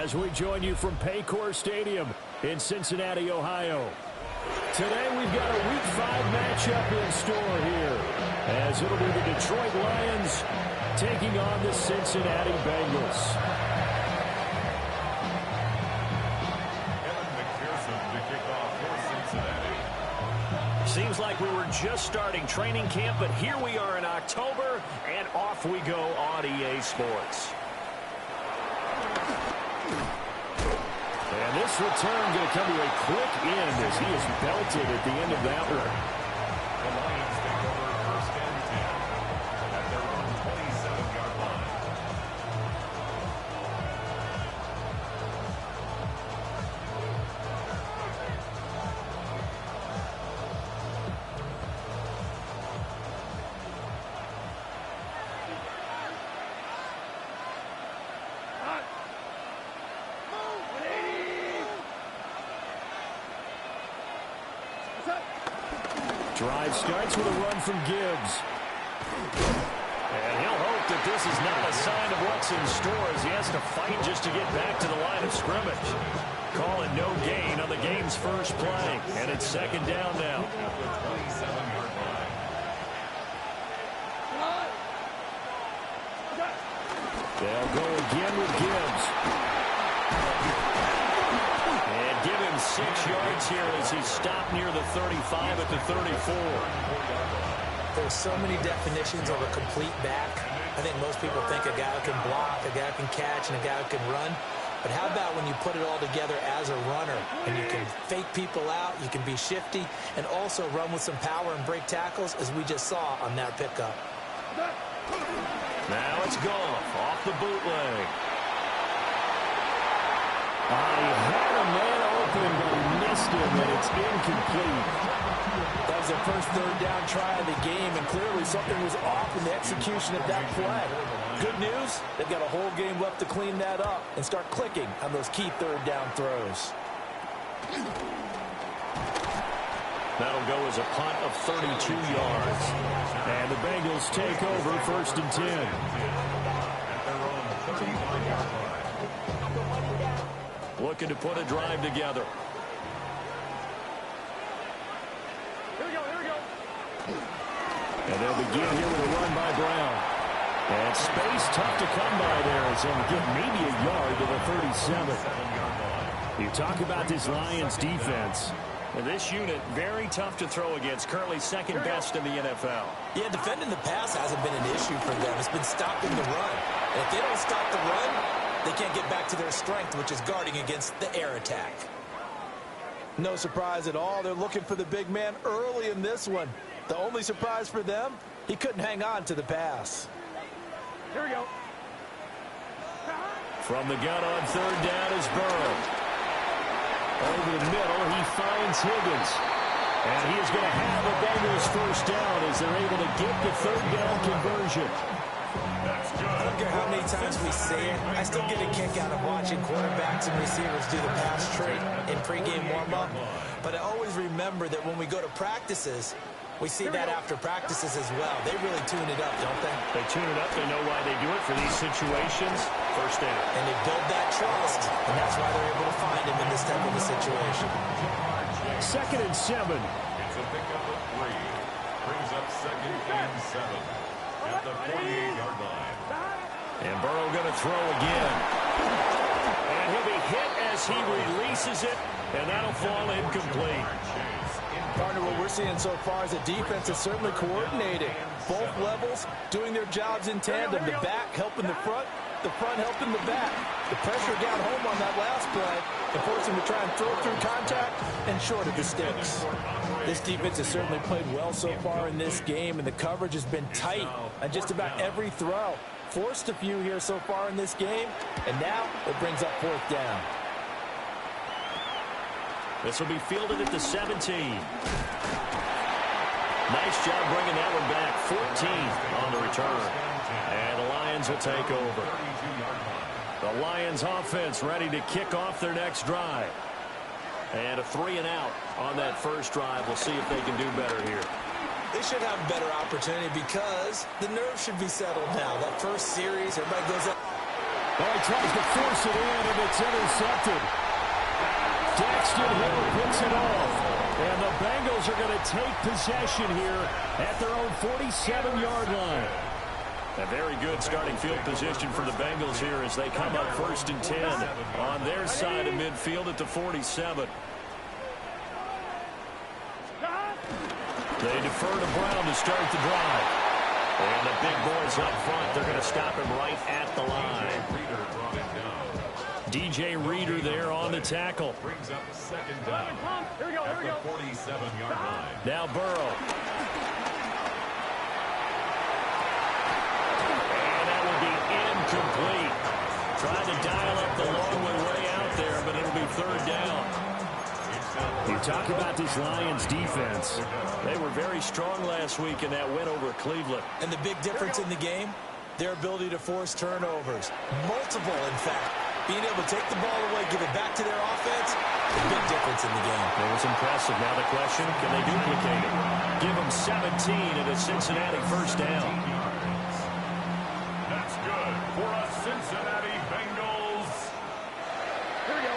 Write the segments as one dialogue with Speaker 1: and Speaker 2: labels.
Speaker 1: as we join you from Paycor Stadium in Cincinnati, Ohio. Today we've got a Week 5 matchup in store here, as it'll be the Detroit Lions taking on the Cincinnati Bengals. Seems like we were just starting training camp, but here we are in October, and off we go on EA Sports. And this return going to come to a quick end as he is belted at the end of that one.
Speaker 2: The Lions take over first and 10 at their own 27-yard line.
Speaker 1: Drive starts with a run from Gibbs. And he'll hope that this is not a sign of what's in store as he has to fight just to get back to the line of scrimmage. Calling no gain on the game's first play. And it's second down now. They'll go again with Gibbs. And give him 6 yards here as he's stopped near the 35 at the 34.
Speaker 3: There's so many definitions of a complete back. I think most people think a guy who can block, a guy who can catch, and a guy who can run. But how about when you put it all together as a runner, and you can fake people out, you can be shifty, and also run with some power and break tackles, as we just saw on that pickup.
Speaker 1: Now it's Goff off the bootleg. He had a man open, but he missed him, and it's incomplete.
Speaker 4: That was their first third down try of the game, and clearly something was off in the execution of that play. Good news, they've got a whole game left to clean that up and start clicking on those key third down throws.
Speaker 1: That'll go as a punt of 32 yards. And the Bengals take over first and 10. Looking to put a drive together.
Speaker 4: Here we go.
Speaker 1: And they'll begin here with a run by Brown. And space tough to come by there as they'll get maybe a yard to the 37. You talk about this Lions defense. And this unit, very tough to throw against, currently second best in the NFL.
Speaker 3: Yeah, defending the pass hasn't been an issue for them. It's been stopping the run. And if they don't stop the run, they can't get back to their strength, which is guarding against the air attack.
Speaker 4: No surprise at all. They're looking for the big man early in this one. The only surprise for them, he couldn't hang on to the pass. Here we go.
Speaker 1: From the gun on third down is Burrow. Over the middle, he finds Higgins. And he is going to have the Bengals first down as they're able to get the third down conversion.
Speaker 3: I don't care how many times we say it, I still get a kick out of watching quarterbacks and receivers do the pass trait in pregame warm-up. But I always remember that when we go to practices, we see that after practices as well. They really tune it up, don't they?
Speaker 1: They tune it up. They know why they do it for these situations. First down.
Speaker 3: And they build that trust, and that's why they're able to find him in this type of a situation.
Speaker 1: Second and 7.
Speaker 2: It's a pickup of 3. Brings up second and 7 at the 48-yard line.
Speaker 1: And Burrow going to throw again. And he'll be hit as he releases it, and that'll fall incomplete.
Speaker 4: Partner, what we're seeing so far is the defense is certainly coordinating. Both levels doing their jobs in tandem. The back helping the front helping the back. The pressure got home on that last play and forced him to try and throw through contact and short of the sticks. This defense has certainly played well so far in this game, and the coverage has been tight on just about every throw. Forced a few here so far in this game, and now it brings up fourth down.
Speaker 1: This will be fielded at the 17. Nice job bringing that one back. 14 on the return. And the Lions will take over. The Lions offense ready to kick off their next drive. And a 3-and-out on that first drive. We'll see if they can do better here.
Speaker 3: They should have a better opportunity because the nerves should be settled now. That first series, everybody goes up.
Speaker 1: Oh, he tries to force it in, and it's intercepted. Daxton Hill picks it off. And the Bengals are going to take possession here at their own 47-yard line.
Speaker 5: A very good starting field position for the Bengals here as they come up 1st and 10 on their side of midfield at the 47. They defer to Brown to start the drive. And the big boys up front, they're going to stop him right at the line. DJ Reader there on the tackle.
Speaker 2: Brings up 2nd down. Here we go. At the 47-yard line.
Speaker 5: Now Burrow. And that will be incomplete. Trying to dial up the long way out there, but it'll be 3rd down.
Speaker 1: You talk about this Lions defense.
Speaker 5: They were very strong last week in that win over Cleveland.
Speaker 3: And the big difference in the game, their ability to force turnovers. Multiple, in fact. Being able to take the ball away, give it back to their offense, a big difference in the game.
Speaker 5: It was impressive. Now the question, can they duplicate it? Give them 17 and a Cincinnati 1st down.
Speaker 2: That's good for a Cincinnati Bengals. Here we go.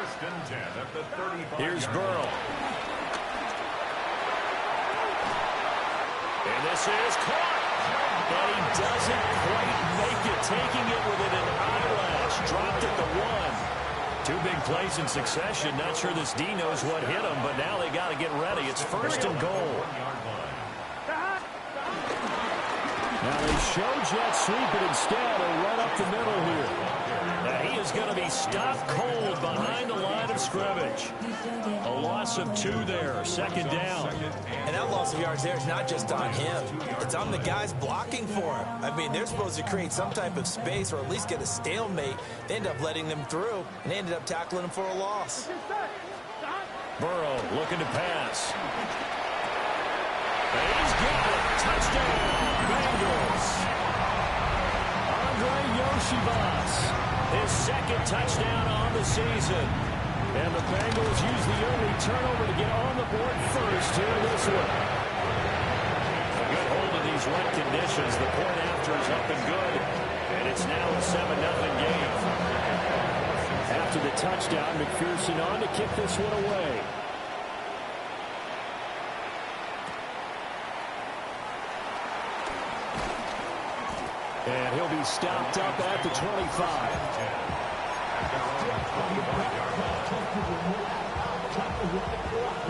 Speaker 2: 1st and 10 at the 35.
Speaker 5: Here's Burrow. And this is caught. And he doesn't quite make it, taking it within an eyelash. Dropped at the 1. 2 big plays in succession. Not sure this D knows what hit him, but now they got to get ready. It's 1st and goal.
Speaker 1: Now they show jet sweep, but instead a run up the middle here.
Speaker 5: Now he is going to be stopped cold behind the line of scrimmage. A loss of 2 there, 2nd down.
Speaker 3: And that loss of yards there is not just on him. It's on the guys blocking for him. I mean, they're supposed to create some type of space or at least get a stalemate. They end up letting them through, and they ended up tackling him for a loss.
Speaker 5: Burrow looking to pass. And he's got it. Touchdown, Bengals.
Speaker 1: Andre Yoshibas,
Speaker 5: His 2nd touchdown on the season.
Speaker 1: and the Bengals use the early turnover to get on the board first here in this one.
Speaker 5: A good hold of these wet conditions. The point after is up and good, and it's now a 7-0 game.
Speaker 1: After the touchdown, McPherson on to kick this one away. And he'll be stopped up at the 25.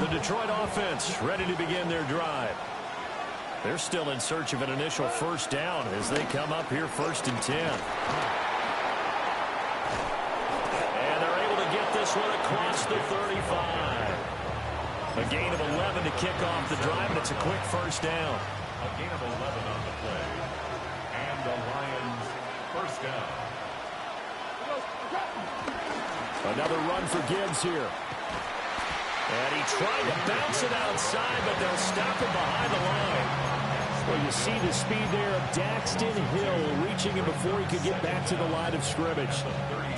Speaker 5: The Detroit offense ready to begin their drive. They're still in search of an initial 1st down as they come up here 1st and 10. And they're able to get this one across the 35. A gain of 11 to kick off the drive, and it's a quick 1st down.
Speaker 2: A gain of 11 on the play. And the Lions 1st down.
Speaker 1: Another run for Gibbs here.
Speaker 5: And he tried to bounce it outside, but they'll stop him behind the line.
Speaker 1: Well, you see the speed there of Daxton Hill reaching him before he could get back to the line of scrimmage.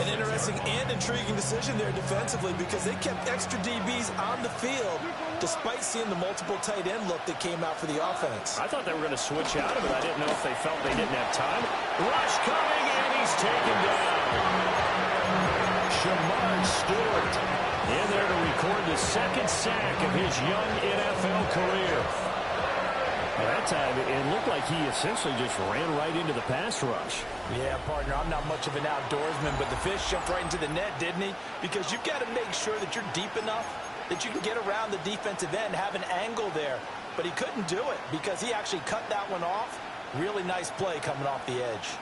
Speaker 3: An interesting and intriguing decision there defensively because they kept extra DBs on the field despite seeing the multiple tight end look that came out for the offense.
Speaker 5: I thought they were going to switch out of it. I didn't know if they felt they didn't have time. Rush coming, and he's taken down.
Speaker 1: Shamar Stewart
Speaker 5: in there to record the 2nd sack of his young NFL career.
Speaker 1: Well, that time it looked like he essentially just ran right into the pass rush.
Speaker 3: Yeah, partner, I'm not much of an outdoorsman, but the fish jumped right into the net, didn't he? Because you've got to make sure that you're deep enough that you can get around the defensive end, have an angle there. But he couldn't do it because he actually cut that one off. Really nice play coming off the edge.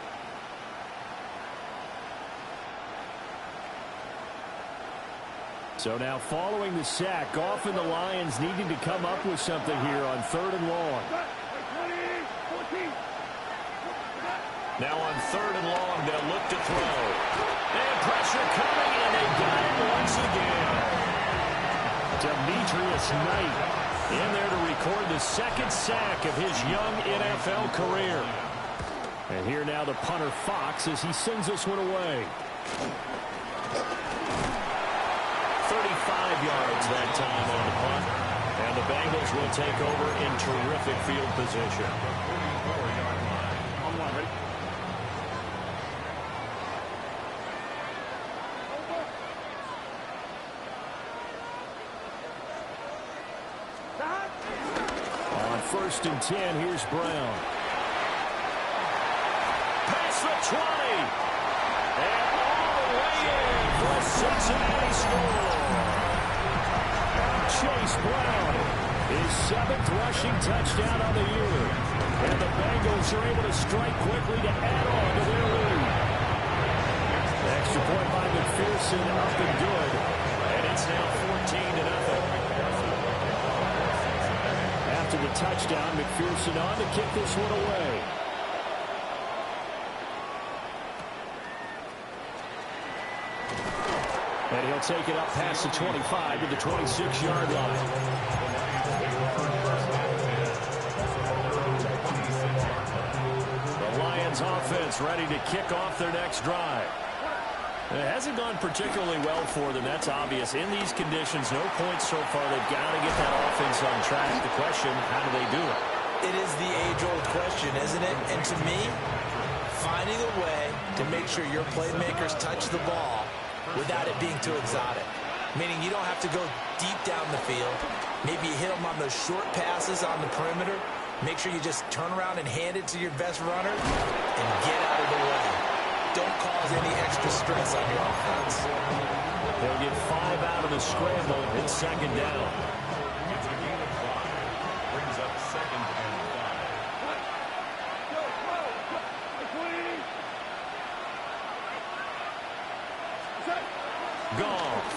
Speaker 1: So now following the sack, often the Lions needing to come up with something here on 3rd and long.
Speaker 5: Now on 3rd and long, they'll look to throw. And pressure coming, and they got it once again.
Speaker 1: Demetrius Knight
Speaker 5: in there to record the 2nd sack of his young NFL career.
Speaker 1: And here now the punter Fox as he sends this one away.
Speaker 5: 35 yards that time on the punt. And the Bengals will take over in terrific field position.
Speaker 1: first and 10. Here's Brown.
Speaker 5: Past the 20. And all the way in for a Cincinnati score.
Speaker 1: Chase Brown, his 7th rushing touchdown on the year. And the Bengals are able to strike quickly to add on to their lead. Extra point by McPherson, up and good.
Speaker 5: And it's now 14-0.
Speaker 1: After the touchdown, McPherson on to kick this one away. And he'll take it up past the 25 to the 26-yard line.
Speaker 5: The Lions offense ready to kick off their next drive. It hasn't gone particularly well for them. That's obvious. In these conditions, no points so far. They've got to get that offense on track. The question, how do they do it?
Speaker 3: It is the age-old question, isn't it? And to me, finding a way to make sure your playmakers touch the ball without it being too exotic. Meaning you don't have to go deep down the field. Maybe you hit them on those short passes on the perimeter. Make sure you just turn around and hand it to your best runner and get out of the way. Don't cause any extra stress on your offense.
Speaker 5: They'll get 5 out of the scramble. It's second down.
Speaker 2: It's a gain of 5. Brings up second and 5.
Speaker 5: Goff.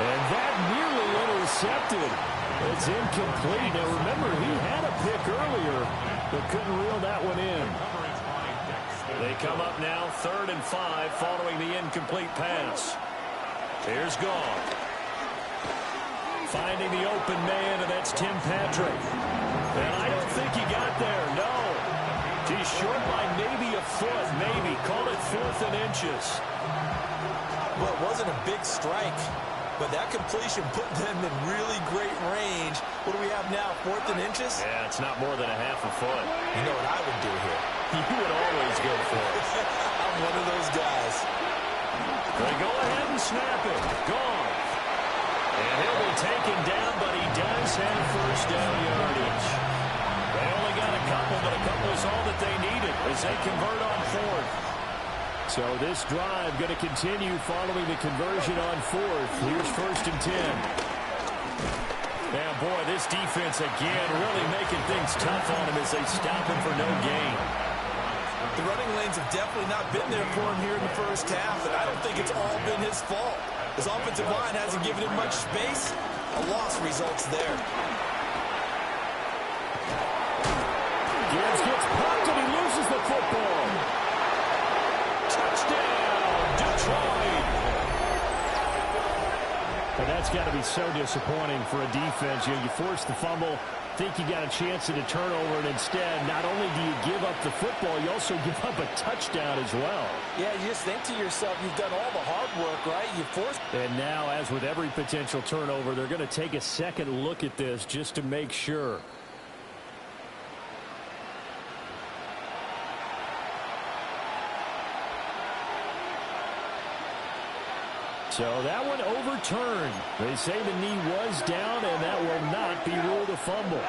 Speaker 1: And that nearly intercepted. It's incomplete. Now remember, he had a pick earlier, but couldn't reel that one in.
Speaker 5: They come up now 3rd and 5 following the incomplete pass. Here's Goff. Finding the open man, and that's Tim Patrick. And I don't think he got there, no. He's short by maybe a foot, maybe. Call it 4th and inches.
Speaker 3: Well, it wasn't a big strike, but that completion put them in really great range. What do we have now, 4th and inches?
Speaker 5: Yeah, it's not more than a half a foot.
Speaker 3: You know what I would do here?
Speaker 5: You would always go for it.
Speaker 3: I'm one of those guys.
Speaker 5: They go ahead and snap it. Gone. And he'll be taken down, but he does have first down yardage. They only got a couple, but a couple is all that they needed as they convert on 4th.
Speaker 1: So this drive going to continue following the conversion on 4th. Here's 1st and 10.
Speaker 5: Now, boy, this defense again really making things tough on him as they stop him for no gain.
Speaker 3: The running lanes have definitely not been there for him here in the first half, and I don't think it's all been his fault. His offensive line hasn't given him much space. A loss results there.
Speaker 1: Gibbs gets popped and he loses the football.
Speaker 5: Touchdown, Detroit.
Speaker 1: And that's got to be so disappointing for a defense. You force the fumble, think you got a chance at a turnover, and instead, not only do you give up the football, you also give up a touchdown as well.
Speaker 3: Yeah, you just think to yourself, you've done all the hard work, right? You forced.
Speaker 1: And now, as with every potential turnover, they're going to take a second look at this just to make sure. So that one overturned. They say the knee was down, and that will not be ruled a fumble.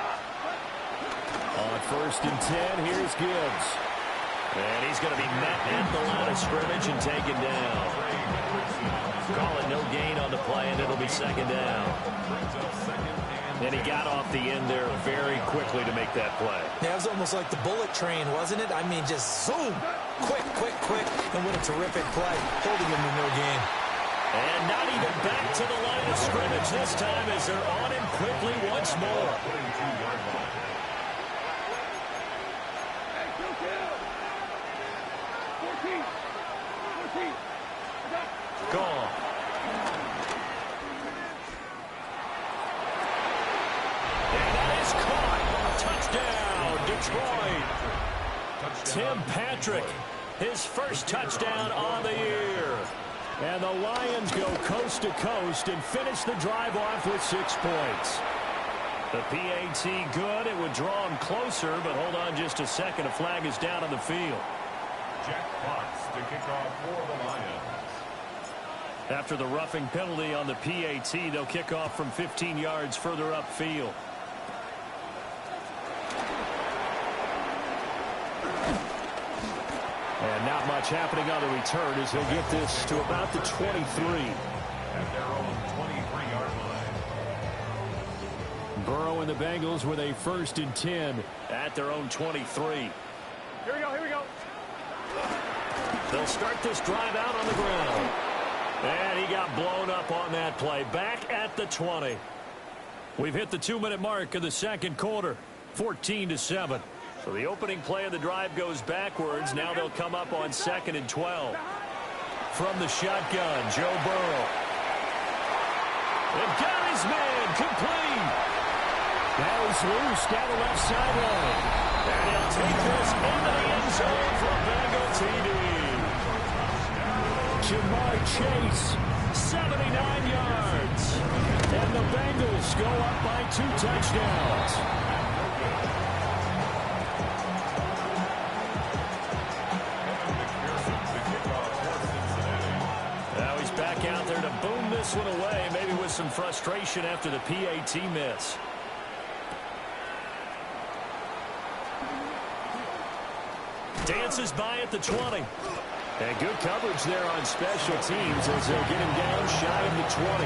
Speaker 1: On 1st and 10, here's Gibbs.
Speaker 5: And he's going to be met at the line of scrimmage and taken down. Call it no gain on the play, and it'll be second down. And he got off the end there very quickly to make that play.
Speaker 3: Yeah, it was almost like the bullet train, wasn't it? I mean, just zoom. Quick, quick, quick. And what a terrific play, holding him to no gain.
Speaker 5: And not even back to the line of scrimmage this time as they're on him quickly once more. Gone. And that is caught. Touchdown, Detroit. Tim Patrick, his first touchdown on the year.
Speaker 1: And the Lions go coast to coast and finish the drive off with 6 points.
Speaker 5: The PAT good. It would draw him closer, but hold on just a second. A flag is down on the field.
Speaker 2: Jack Fox to kick off for the Lions.
Speaker 5: After the roughing penalty on the PAT, they'll kick off from 15 yards further upfield. And not much happening on the return as he'll get this to about the 23.
Speaker 2: At their own 23-yard line.
Speaker 5: Burrow and the Bengals with a 1st and 10 at their own 23.
Speaker 6: Here we go, here we go.
Speaker 5: They'll start this drive out on the ground. And he got blown up on that play. Back at the 20. We've hit the 2-minute mark of the second quarter. 14-7. So the opening play of the drive goes backwards. Now they'll come up on 2nd and 12. From the shotgun, Joe Burrow. They've got his man complete.
Speaker 1: Now he's loose down the left sideline.
Speaker 5: And he'll take this into the end zone for a Bengal TD.
Speaker 1: Jamar Chase,
Speaker 5: 79 yards.
Speaker 1: and the Bengals go up by 2 touchdowns.
Speaker 5: Now he's back out there to boom this one away, maybe with some frustration after the PAT miss. Dances by at the 20.
Speaker 1: And good coverage there on special teams as they'll get him down shy of the 20.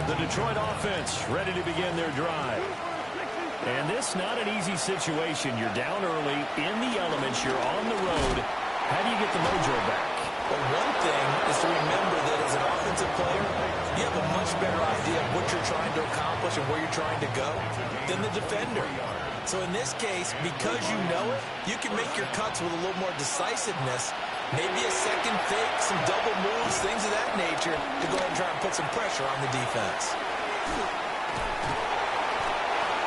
Speaker 5: The Detroit offense ready to begin their drive. And this not an easy situation. You're down early, in the elements, you're on the road. How do you get the mojo back?
Speaker 3: Well, one thing is to remember that as an offensive player, you have a much better idea of what you're trying to accomplish and where you're trying to go than the defender. So in this case, because you know it, you can make your cuts with a little more decisiveness, maybe a second fake, some double moves, things of that nature, to go ahead and try and put some pressure on the defense.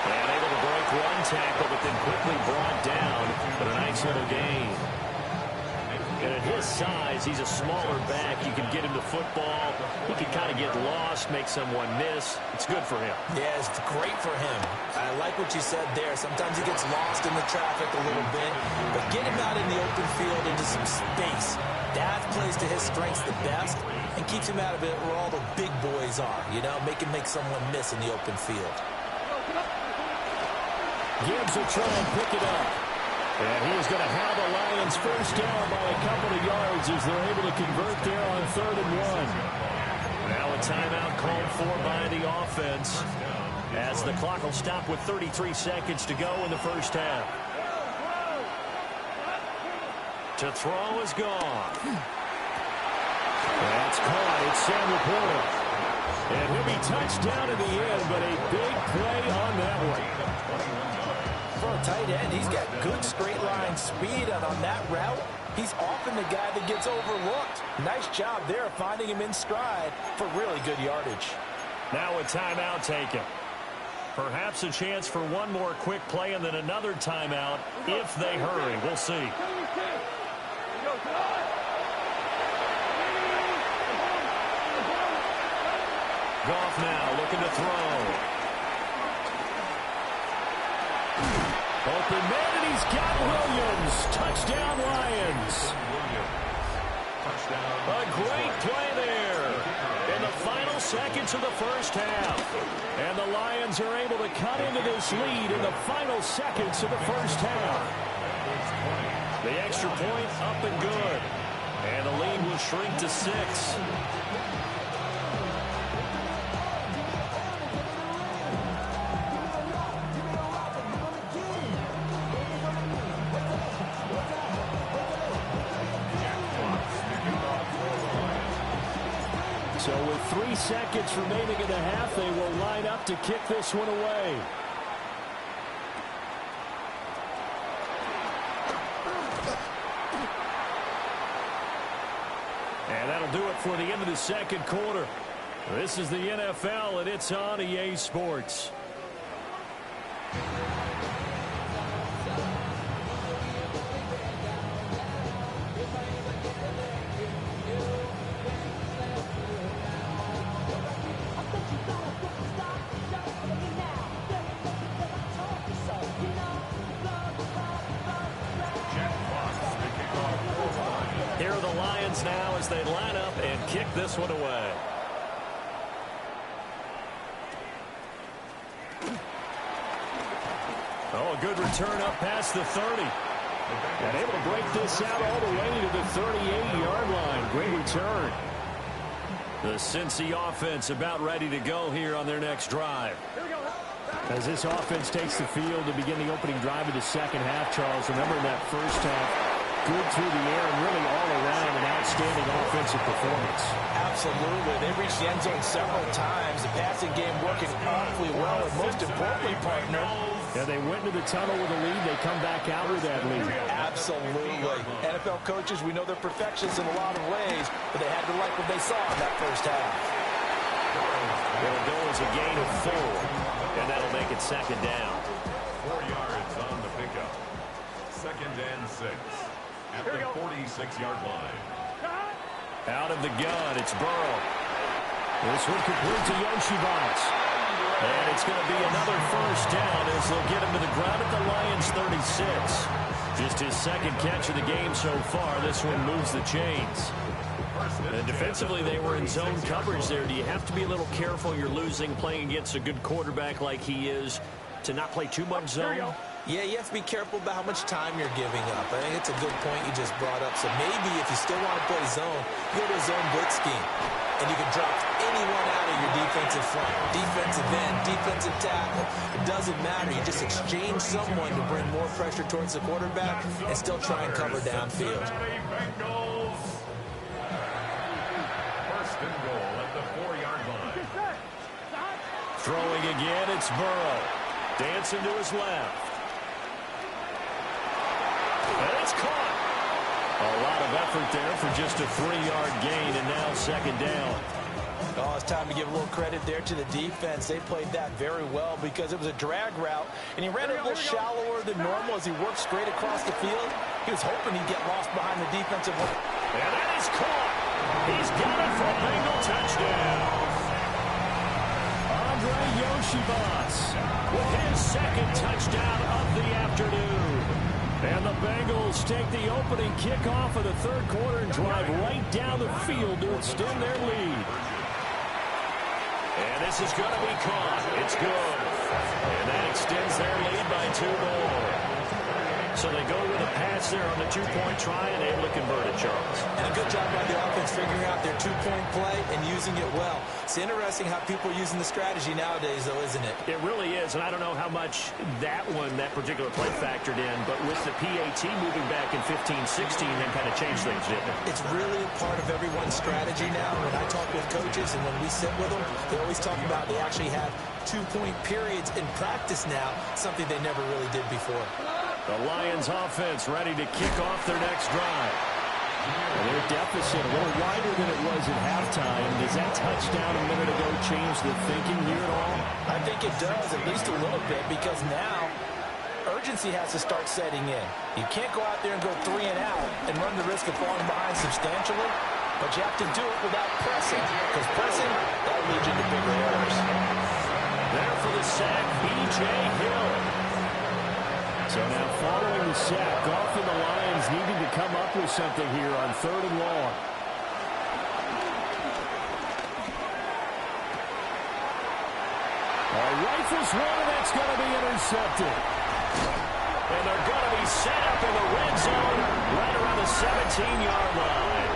Speaker 5: And able to break one tackle, but then quickly brought down. But a nice little gain. And at his size, he's a smaller back. You can get him the football. He can kind of get lost, make someone miss. It's good for him.
Speaker 3: Yeah, it's great for him. I like what you said there. Sometimes he gets lost in the traffic a little bit, but get him out in the open field into some space. That plays to his strengths the best and keeps him out of it where all the big boys are, you know, make someone miss in the open field.
Speaker 1: Gibbs will try and pick it up. And he is going to have the Lions first down by a couple of yards as they're able to convert there on 3rd and 1.
Speaker 5: Now a timeout called for by the offense as the clock will stop with 33 seconds to go in the first half. To throw is gone.
Speaker 1: That's caught. It's Sam Laporta. And he'll be touched down in the end, but a big play on that one.
Speaker 3: For a tight end, he's got good straight line speed, and on that route, he's often the guy that gets overlooked. Nice job there finding him in stride for really good yardage.
Speaker 5: Now a timeout taken. Perhaps a chance for one more quick play and then another timeout if they hurry. We'll see. Goff now looking to throw.
Speaker 1: Open man, and he's got Williams. Touchdown, Lions.
Speaker 5: A great play there in the final seconds of the first half.
Speaker 1: And the Lions are able to cut into this lead in the final seconds of the first half.
Speaker 5: The extra point up and good. And the lead will shrink to 6.
Speaker 1: So with 3 seconds remaining in the half, they will line up to kick this one away.
Speaker 5: And that'll do it for the end of the second quarter. This is the NFL, and it's on EA Sports. for the Lions now as they line up and kick this one away. Oh, a good return up past the 30.
Speaker 1: And able to break this out all the way to the 38-yard line. Great return.
Speaker 5: The Cincy offense about ready to go here on their next drive.
Speaker 1: As this offense takes the field to begin the opening drive of the second half, Charles, remember in that first half, good through the air and really all around an outstanding offensive performance.
Speaker 4: Absolutely. They reached the end zone several times. The passing game working awfully well, and most importantly, partner,
Speaker 1: yeah, they went into the tunnel with a lead. They come back out with that lead.
Speaker 4: Absolutely. NFL coaches, we know they're perfectionists in a lot of ways, but they had to like what they saw in that first half.
Speaker 5: It'll go as a gain of 4, and that'll make it second down.
Speaker 2: 4 yards on the pickup. 2nd and 6 at the 46-yard line.
Speaker 5: Out of the gun, it's Burrow.
Speaker 1: This one complete to Yoshibas.
Speaker 5: And it's going to be another first down as they'll get him to the ground at the Lions' 36. Just his second catch of the game so far. This one moves the chains. And defensively, they were in zone coverage there. Do you have to be a little careful? You're losing, playing against a good quarterback like he is, to not play too much zone?
Speaker 3: Yeah, you have to be careful about how much time you're giving up. I think it's a good point you just brought up. So maybe if you still want to play zone, go to a zone blitz scheme. And you can drop anyone out of your defensive front. Defensive end, defensive tackle. It doesn't matter. You just exchange someone to bring more pressure towards the quarterback and still try and cover downfield.
Speaker 2: First and goal at the 4-yard line.
Speaker 5: Throwing again, it's Burrow. Dancing to his left. And it's caught. A lot of effort there for just a 3-yard gain, and now second down.
Speaker 4: Oh, it's time to give a little credit there to the defense. They played that very well because it was a drag route, and he ran it a little shallower than normal as he worked straight across the field. He was hoping he'd get lost behind the defensive line.
Speaker 5: And that is caught. He's got it for a Bengal touchdown.
Speaker 1: Andre Yoshibas
Speaker 5: With his second touchdown of the afternoon.
Speaker 1: And the Bengals take the opening kickoff of the third quarter and drive right down the field to extend their lead.
Speaker 5: And this is going to be caught. It's good. And that extends their lead by 2 more. So they go with a pass there on the 2-point try and able to convert it, Charles.
Speaker 3: And a good job by the offense figuring out their 2-point play and using it well. It's interesting how people are using the strategy nowadays, though, isn't it?
Speaker 5: It really is, and I don't know how much that particular play factored in, but with the PAT moving back in 15-16, that kind of changed things, didn't it?
Speaker 3: It's really part of everyone's strategy now. When I talk with coaches and when we sit with them, they always talk about they actually have 2-point periods in practice now, something they never really did before.
Speaker 5: The Lions offense ready to kick off their next drive.
Speaker 1: And their deficit a little wider than it was at halftime. Does that touchdown a minute ago change the thinking here at all?
Speaker 4: I think it does, at least a little bit, because now urgency has to start setting in. You can't go out there and go 3 and out and run the risk of falling behind substantially, but you have to do it without pressing, because pressing, that'll lead you to bigger errors.
Speaker 5: There for the sack, B.J. Hill.
Speaker 1: So now following the sack, Goff and the Lions needing to come up with something here on 3rd and long. Rifles one, and that's going to be intercepted.
Speaker 5: And they're going to be set up in the red zone right around the 17-yard line.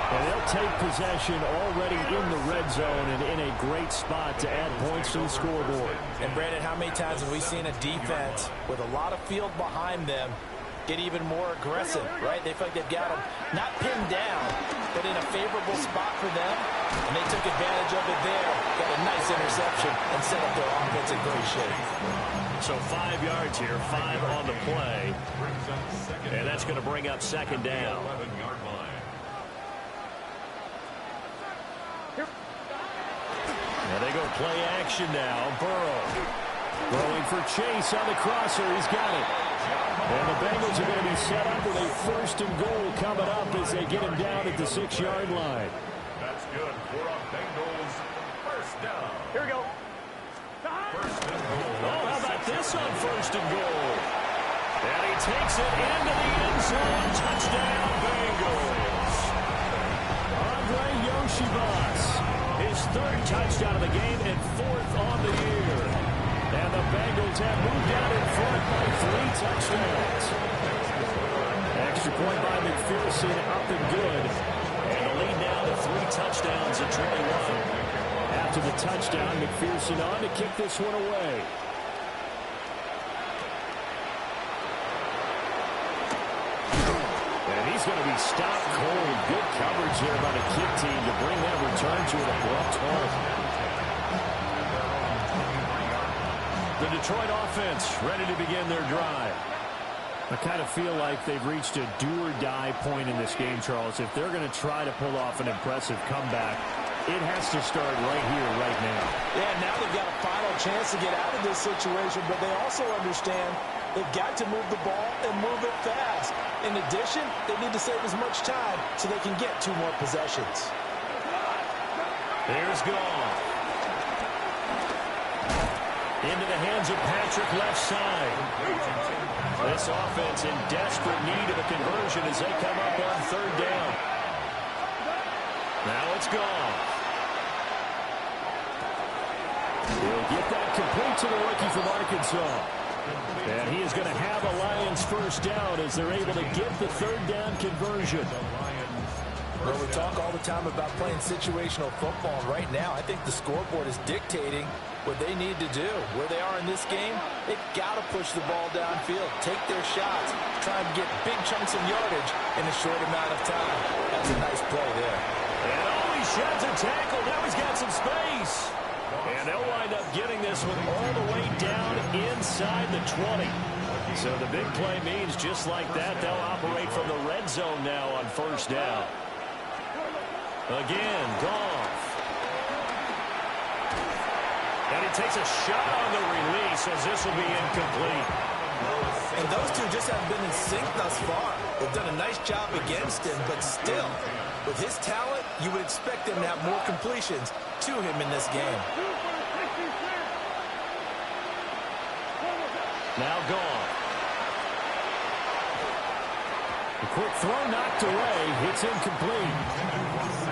Speaker 1: And they'll take possession already in the red zone and in a great spot to add points to the scoreboard.
Speaker 4: And, Brandon, how many times have we seen a defense with a lot of field behind them get even more aggressive, right? They feel like they've got them not pinned down, but in a favorable spot for them, and they took advantage of it there. Got a nice interception and set up their offense in great shape.
Speaker 5: So 5 yards here, 5 on the play, and that's going to bring up second down. And they go play action now. Burrow
Speaker 1: throwing for Chase on the crosser. He's got it. And the Bengals are going to be set up with a 1st and goal coming up as they get him down at the 6-yard line.
Speaker 2: That's good for a Bengals 1st down.
Speaker 4: Here we go.
Speaker 2: 1st and goal.
Speaker 5: Oh, how about this on 1st and goal? And he takes it into the end zone. Touchdown, Bengals. Andre Yoshibas, his third touchdown of the game and fourth on the year. And the Bengals have moved out in front by 3 touchdowns. Extra point by McPherson, up and good. And the lead now to 3 touchdowns at 21. After the touchdown, McPherson on to kick this one away. And he's going to be stopped cold. Good coverage there by the kick team to bring that return to an abrupt halt. The Detroit offense ready to begin their drive. I kind of feel like they've reached a do-or-die point in this game, Charles. If they're going to try to pull off an impressive comeback, it has to start right here, right now.
Speaker 4: Yeah, now they've got a final chance to get out of this situation, but they also understand they've got to move the ball and move it fast. In addition, they need to save as much time so they can get 2 more possessions.
Speaker 5: There's Goff. Into the hands of Patrick left side. This offense in desperate need of a conversion as they come up on 3rd down. Now it's Goff.
Speaker 1: He'll get that complete to the rookie from Arkansas. And he is going to have a Lions first down as they're able to get the 3rd down conversion.
Speaker 4: Well, we talk all the time about playing situational football. Right now, I think the scoreboard is dictating what they need to do. Where they are in this game, they've got to push the ball downfield, take their shots, try and get big chunks of yardage in a short amount of time. That's a nice play there.
Speaker 5: And he sheds a tackle. Now he's got some space. And they'll wind up getting this one all the way down inside the 20. So the big play means just like that, they'll operate from the red zone now on 1st down. Again, Goff. And he takes a shot on the release as this will be incomplete.
Speaker 4: And those two just haven't been in sync thus far. They've done a nice job against him, but still, with his talent, you would expect him to have more completions to him in this game.
Speaker 5: Now Goff.
Speaker 1: The quick throw knocked away. It's incomplete.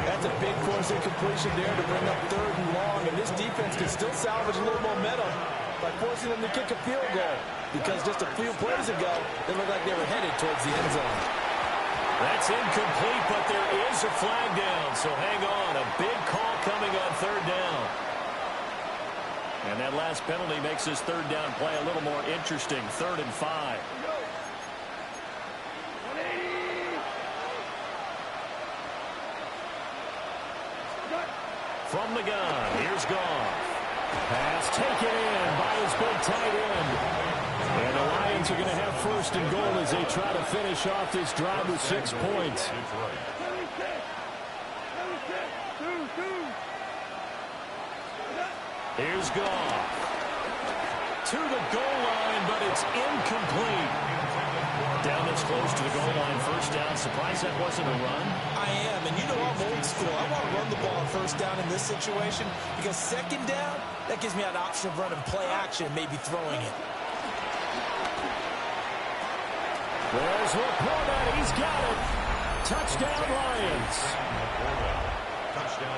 Speaker 4: That's a big force incompletion there to bring up 3rd and long, and this defense can still salvage a little momentum by forcing them to kick a field goal, because just a few plays ago, they looked like they were headed towards the end zone.
Speaker 5: That's incomplete, but there is a flag down, so hang on. A big call coming on 3rd down. And that last penalty makes this 3rd down play a little more interesting. 3rd and 5. From the gun, here's Goff.
Speaker 1: Pass taken in by his big tight end. And the Lions are going to have 1st and goal as they try to finish off this drive with 6 points.
Speaker 5: Here's Goff. To the goal line, but it's incomplete. Down this close to the goal line, 1st down. Surprised that wasn't a run?
Speaker 4: I am, and you know I'm old school. I want to run the ball on 1st down in this situation because 2nd down, that gives me an option of running play action, maybe throwing it.
Speaker 1: There's Laporta. He's got it. Touchdown, Lions.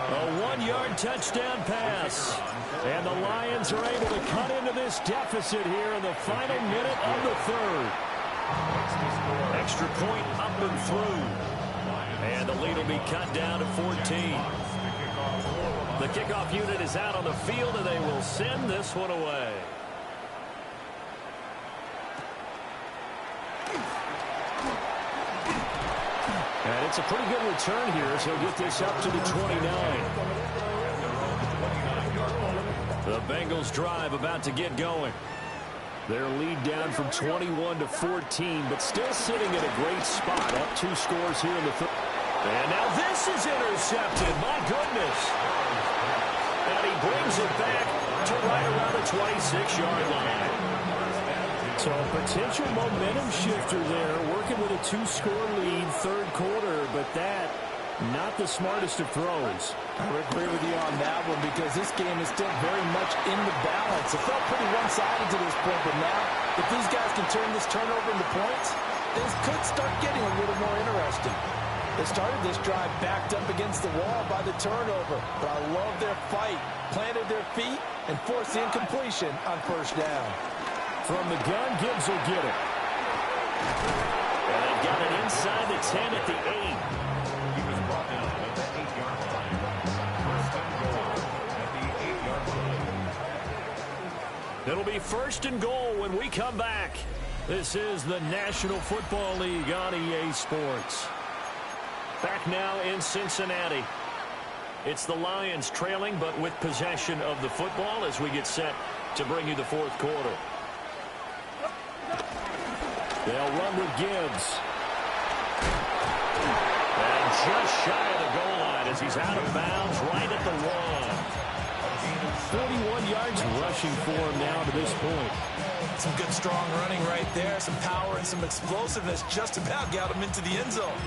Speaker 5: A 1-yard touchdown pass. And the Lions are able to cut into this deficit here in the final minute of the 3rd. Extra point up and through. And the lead will be cut down to 14. The kickoff unit is out on the field, and they will send this one away.
Speaker 1: And it's a pretty good return here, so he'll get this up to the 29.
Speaker 5: The Bengals drive about to get going.
Speaker 1: Their lead down from 21 to 14, but still sitting in a great spot. Up 2 scores here in the 3rd.
Speaker 5: And now this is intercepted. My goodness. And he brings it back to right around the 26-yard line.
Speaker 1: So a potential momentum shifter there, working with a 2-score lead, 3rd quarter, but that, not the smartest of throws.
Speaker 4: I would agree with you on that one because this game is still very much in the balance. It felt pretty one-sided to this point, but now If these guys can turn this turnover into points, things could start getting a little more interesting. They started this drive backed up against the wall by the turnover, but I love their fight, planted their feet, and forced the incompletion on first down.
Speaker 1: From the gun, Gibbs will get it.
Speaker 5: And they've got it inside the 10 at the 8.
Speaker 2: He was brought down at the 8-yard line. First and goal at the 8-yard line.
Speaker 5: It'll be first and goal when we come back. This is the National Football League on EA Sports. Back now in Cincinnati. It's the Lions trailing, but with possession of the football as we get set to bring you the fourth quarter.
Speaker 1: They'll run with Gibbs.
Speaker 5: And just shy of the goal line as he's out of bounds right at the 1.
Speaker 1: 41 yards rushing for him now to this point.
Speaker 3: Some good, strong running right there. Some power and some explosiveness just about got him into the end zone.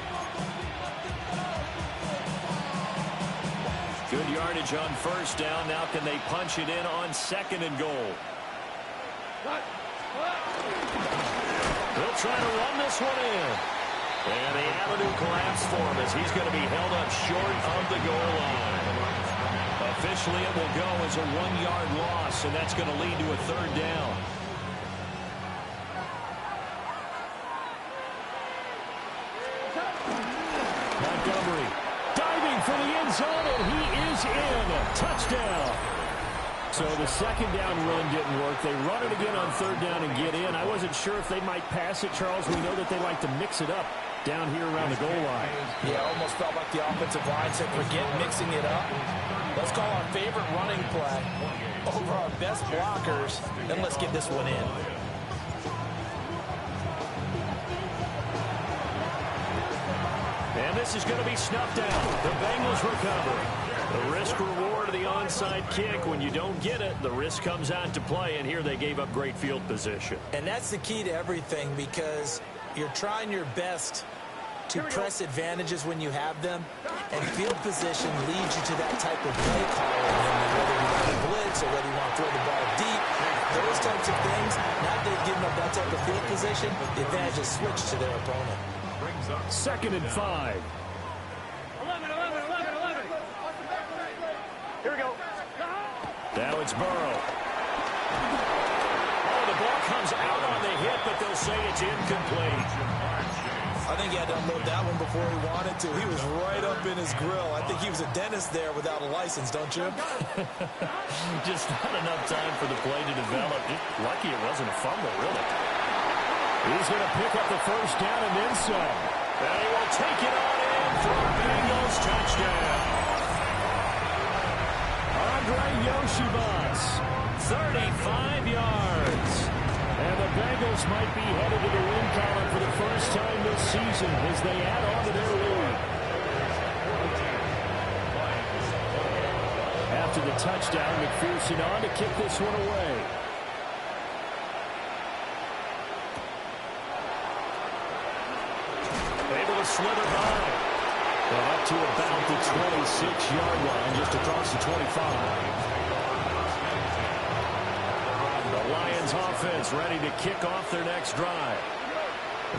Speaker 5: Good yardage on first down. Now can they punch it in on second and goal? They'll try to run this one in. And the avenue collapsed for him as he's going to be held up short of the goal line. Officially, it will go as a 1-yard loss, and that's going to lead to a third down.
Speaker 1: Montgomery diving for the end zone, and he is in. Touchdown. So the second down run didn't work. They run it again on third down and get in. I wasn't sure if they might pass it, Charles. We know that they like to mix it up down here around the goal line.
Speaker 3: Yeah, almost felt like the offensive line said, forget mixing it up. Let's call our favorite running play over our best blockers, and let's get this one in.
Speaker 5: And this is going to be snuffed out. The Bengals recover. The risk-reward of the onside kick. When you don't get it, the risk comes out to play, and here they gave up great field position.
Speaker 3: And that's the key to everything, because you're trying your best to press advantages when you have them, and field position leads you to that type of play calling. Whether you want to blitz or whether you want to throw the ball deep, those types of things, now they've given up that type of field position, the advantage is switched to their opponent.
Speaker 1: Second and 5.
Speaker 6: 11. Here we go.
Speaker 5: Now it's Burrow. Oh, the ball comes out on the hit, but they'll say it's incomplete.
Speaker 3: I think he had to unload that one before he wanted to. He was right up in his grill. I think he was a dentist there without a license, don't you?
Speaker 5: Just not enough time for the play to develop. Just lucky it wasn't a fumble, really.
Speaker 1: He's going to pick up the first down and then some.
Speaker 5: And he will take it on in for a Bengals touchdown.
Speaker 1: Andre Yoshibas,
Speaker 5: 35 yards.
Speaker 1: And the Bengals might be headed to the win column for the first time this season as they add on to their lead. After the touchdown, McPherson on to kick this one away.
Speaker 5: Able to slither by.
Speaker 1: And up to about the 26-yard line, just across the 25.
Speaker 5: The Lions offense ready to kick off their next drive.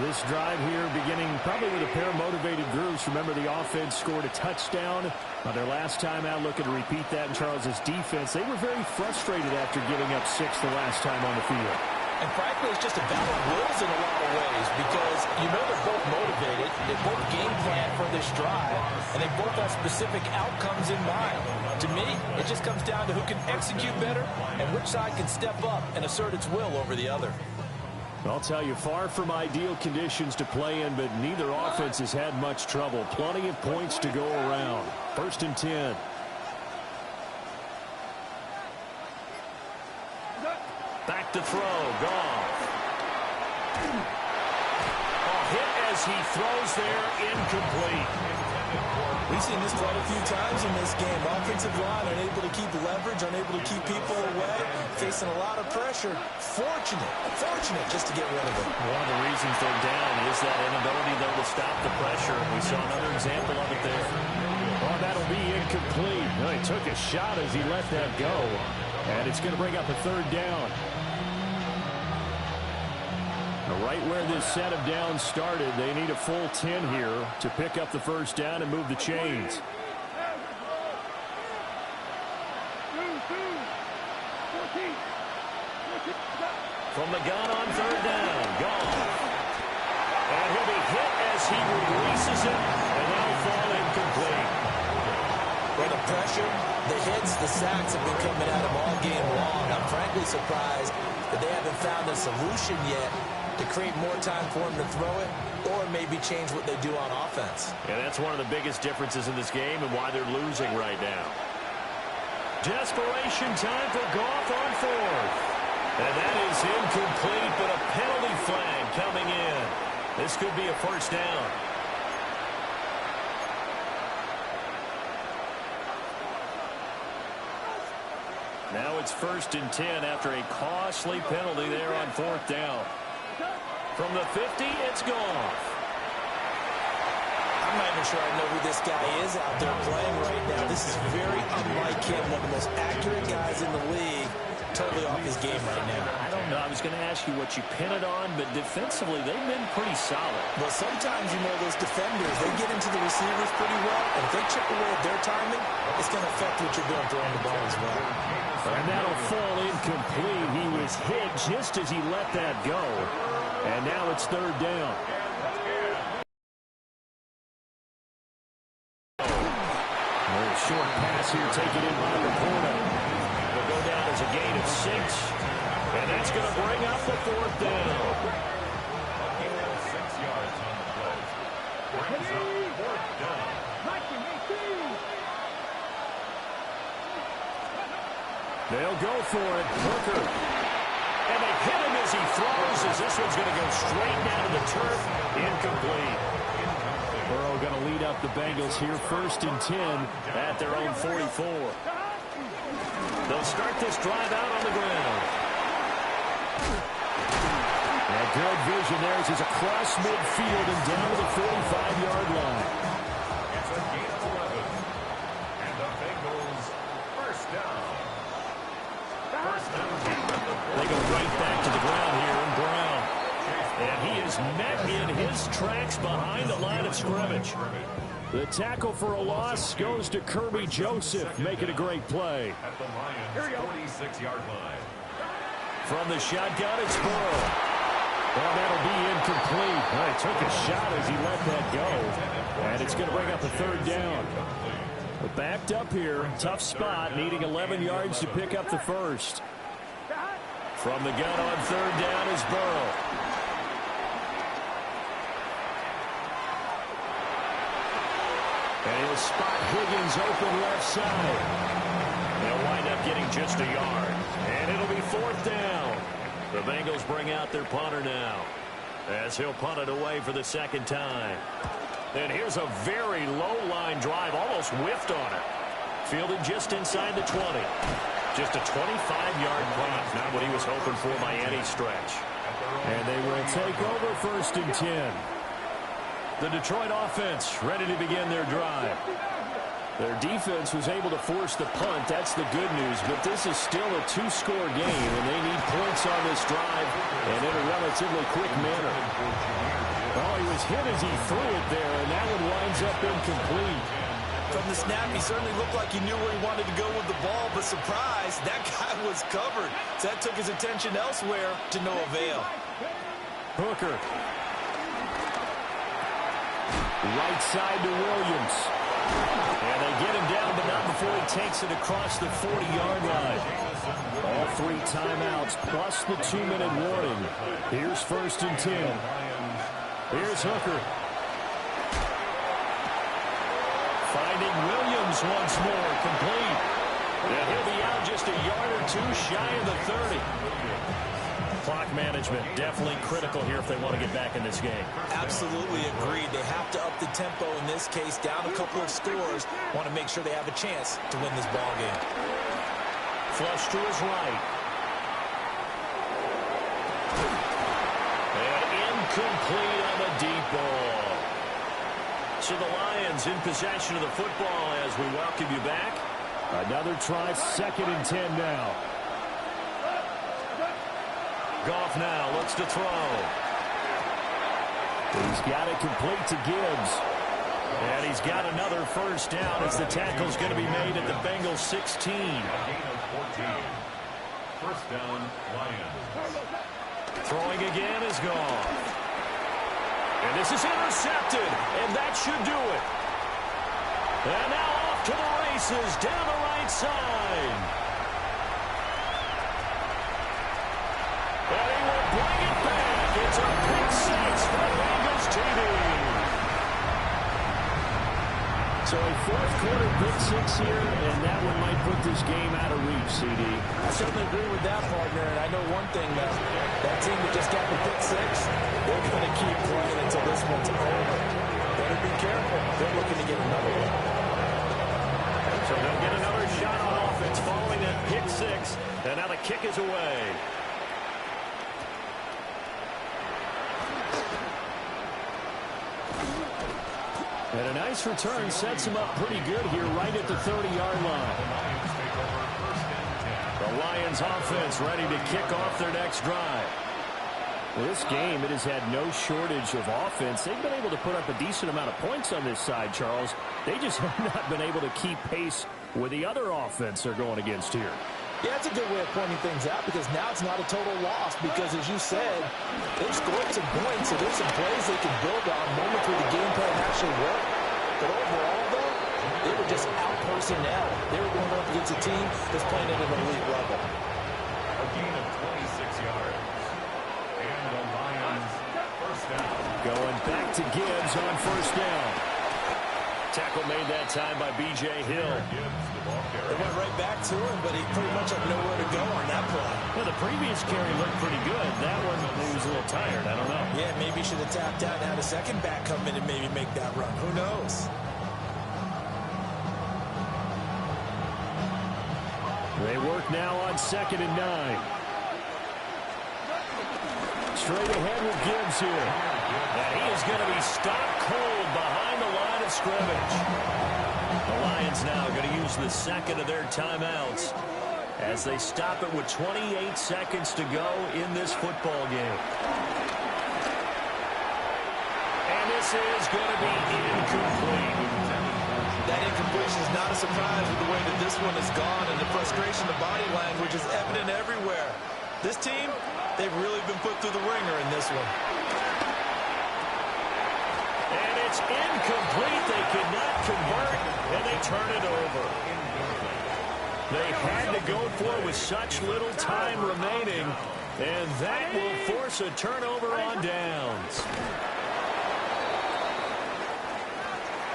Speaker 1: This drive here beginning probably with a pair of motivated groups. Remember, the offense scored a touchdown on their last time out. Looking to repeat that in Charles's defense. They were very frustrated after giving up 6 the last time on the field.
Speaker 3: And frankly, it's just a battle of wills in a lot of ways, because you know they're both motivated, they both game plan for this drive, and they both have specific outcomes in mind. To me, it just comes down to who can execute better and which side can step up and assert its will over the other.
Speaker 1: I'll tell you, far from ideal conditions to play in, but neither offense has had much trouble. Plenty of points to go around. First and 10.
Speaker 5: Back to throw. Goff. Hit as he throws there. Incomplete.
Speaker 3: We've seen this quite a few times in this game. Offensive line unable to keep leverage, unable to keep people away, facing a lot of pressure. Fortunate just to get rid of it.
Speaker 5: One of the reasons they're down is that inability, though, to stop the pressure. We saw another example of it there.
Speaker 1: Oh, that'll be incomplete. Well, he took a shot as he let that go. And it's going to bring up a third down. Right where this set of downs started, they need a full 10 here to pick up the first down and move the chains.
Speaker 5: From the gun on third down, gone. And he'll be hit as he releases it, and that'll fall incomplete.
Speaker 3: Well, the pressure, the hits, the sacks have been coming at him all game long. I'm frankly surprised that they haven't found a solution yet to create more time for him to throw it or maybe change what they do on offense.
Speaker 5: And that's one of the biggest differences in this game and why they're losing right now. Desperation time for Goff on fourth. And that is incomplete, but a penalty flag coming in. This could be a first down. Now it's 1st and 10 after a costly penalty there on fourth down. From the 50, it's Goff.
Speaker 3: I'm not even sure I know who this guy is out there playing right now. This is very unlike him, one of the most accurate guys in the league. Totally off his game right now.
Speaker 5: I don't know. I was going to ask you what you pin it on, but defensively, they've been pretty solid.
Speaker 3: Well, sometimes, you know, those defenders, they get into the receivers pretty well, and if they chip away at their timing, it's going to affect what you're doing throwing the ball as well.
Speaker 1: And that'll fall incomplete. He was hit just as he let that go. And now it's third down. A short pass here taken in by Laporta.
Speaker 5: It'll go down as a gain of 6. And that's going to bring up the fourth down.
Speaker 2: 6 yards on the play. Brings up fourth down.
Speaker 1: They'll go for it. Hooker.
Speaker 5: And they hit him as he throws, as this one's going to go straight down to the turf. Incomplete.
Speaker 1: Burrow going to lead up the Bengals here, 1st and 10
Speaker 5: at their own 44. They'll start this drive out on the ground.
Speaker 1: And good vision there as he's across midfield and down to the 45-yard line.
Speaker 2: It's a gain of 11. And the Bengals first down.
Speaker 5: They go right back to the ground here in Brown. And he is met in his tracks behind the line of scrimmage.
Speaker 1: The tackle for a loss goes to Kirby Joseph, making a great play.
Speaker 2: At the Lions' 46-yard line.
Speaker 5: From the shotgun, it's Burrow.
Speaker 1: Well, that'll be incomplete. Well, he took a shot as he let that go. And it's going to bring up a third down. But backed up here, tough spot, needing 11 yards to pick up the first.
Speaker 5: From the gun on third down is Burrow.
Speaker 1: And he'll spot Higgins open left side.
Speaker 5: They'll wind up getting just a yard. And it'll be fourth down. The Bengals bring out their punter now, as he'll punt it away for the second time. And here's a very low-line drive, almost whiffed on it. Fielded just inside the 20. Just a 25-yard punt, not what he was hoping for by any stretch.
Speaker 1: And they will take over 1st and 10.
Speaker 5: The Detroit offense ready to begin their drive.
Speaker 1: Their defense was able to force the punt. That's the good news. But this is still a 2-score game, and they need points on this drive and in a relatively quick manner. Oh, he was hit as he threw it there, and that one winds up incomplete.
Speaker 3: From the snap, he certainly looked like he knew where he wanted to go with the ball, but surprise, that guy was covered. So that took his attention elsewhere to no avail.
Speaker 1: Hooker. Right side to Williams.
Speaker 5: And they get him down, but not before he takes it across the 40-yard line.
Speaker 1: All 3 timeouts plus the 2-minute warning. Here's 1st and 10. Here's Hooker.
Speaker 5: Finding Williams once more, complete. And he'll be out just a yard or 2 shy of the 30. Clock management definitely critical here if they want to get back in this game.
Speaker 3: Absolutely agreed. They have to up the tempo in this case, down a couple of scores. Want to make sure they have a chance to win this ball game.
Speaker 5: Flush to his right. And incomplete on the deep ball. So the Lions in possession of the football as we welcome you back.
Speaker 1: Another try, 2nd and 10 now.
Speaker 5: Goff now looks to throw.
Speaker 1: He's got it complete to Gibbs.
Speaker 5: And he's got another first down as the tackle's going to be made at the Bengals 16.
Speaker 2: A gain of 14. First down, Lions.
Speaker 5: Throwing again is gone. And this is intercepted, and that should do it. And now off to the races down the right side. And he will bring it back. It's a pick six for the Bengals TD.
Speaker 1: So a fourth-quarter pick six here, and that one might put this game out of reach, CD.
Speaker 4: I certainly agree with that, partner. And I know one thing, though. That team that just got the pick six, they're going to keep playing until this one's over. Better be careful. They're looking to get another one.
Speaker 5: So they'll get another shot on offense following that pick six. And now the kick is away.
Speaker 1: And a nice return sets him up pretty good here right at the 30-yard line.
Speaker 5: The Lions offense ready to kick off their next drive.
Speaker 1: Well, this game, it has had no shortage of offense. They've been able to put up a decent amount of points on this side, Charles. They just have not been able to keep pace with the other offense they're going against here.
Speaker 4: Yeah, it's a good way of pointing things out because now it's not a total loss because, as you said, they've scored some points, so there's some plays they can build on, moments where the game plan actually worked. But overall, though, they were just out personnel. They were going up against a team that's playing at an elite level.
Speaker 2: A gain of 26 yards. And the Lions first down.
Speaker 1: Going back to Gibbs on first down.
Speaker 5: Tackle made that time by B.J. Hill.
Speaker 4: They went right back to him, but he pretty much had nowhere to go on that play.
Speaker 5: Well, the previous carry looked pretty good. That one, he was a little tired. I don't know.
Speaker 4: Yeah, maybe he should have tapped out and had a second back come in and maybe make that run. Who knows?
Speaker 1: They work now on 2nd and 9. Straight ahead with Gibbs here.
Speaker 5: And he is going to be stopped cold behind the line of scrimmage. The Lions now going to use the second of their timeouts as they stop it with 28 seconds to go in this football game. And this is going to be incomplete.
Speaker 4: That incompletion is not a surprise with the way that this one has gone, and the frustration, the body language is evident everywhere. This team, they've really been put through the ringer in this one.
Speaker 5: And it's incomplete. They could not convert, and they turn it over. They had to go for it with such little time remaining, and that will force a turnover on downs.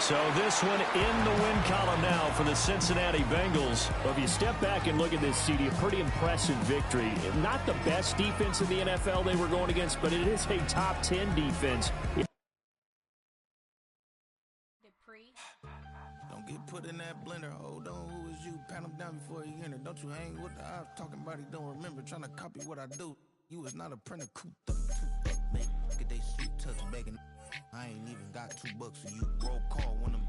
Speaker 5: So this one in the win column now for the Cincinnati Bengals.
Speaker 1: Well, if you step back and look at this, CD, a pretty impressive victory. Not the best defense in the NFL they were going against, but it is a top 10 defense.
Speaker 7: Don't get put in that blender. Hold on, who is you? Pat him down before he enter. Don't you hang with the ops talking about he don't remember. Trying to copy what I do. You is not a printer. Cooped up, make get they sweet touch begging. I ain't even got $2 for you. Roll call when I'm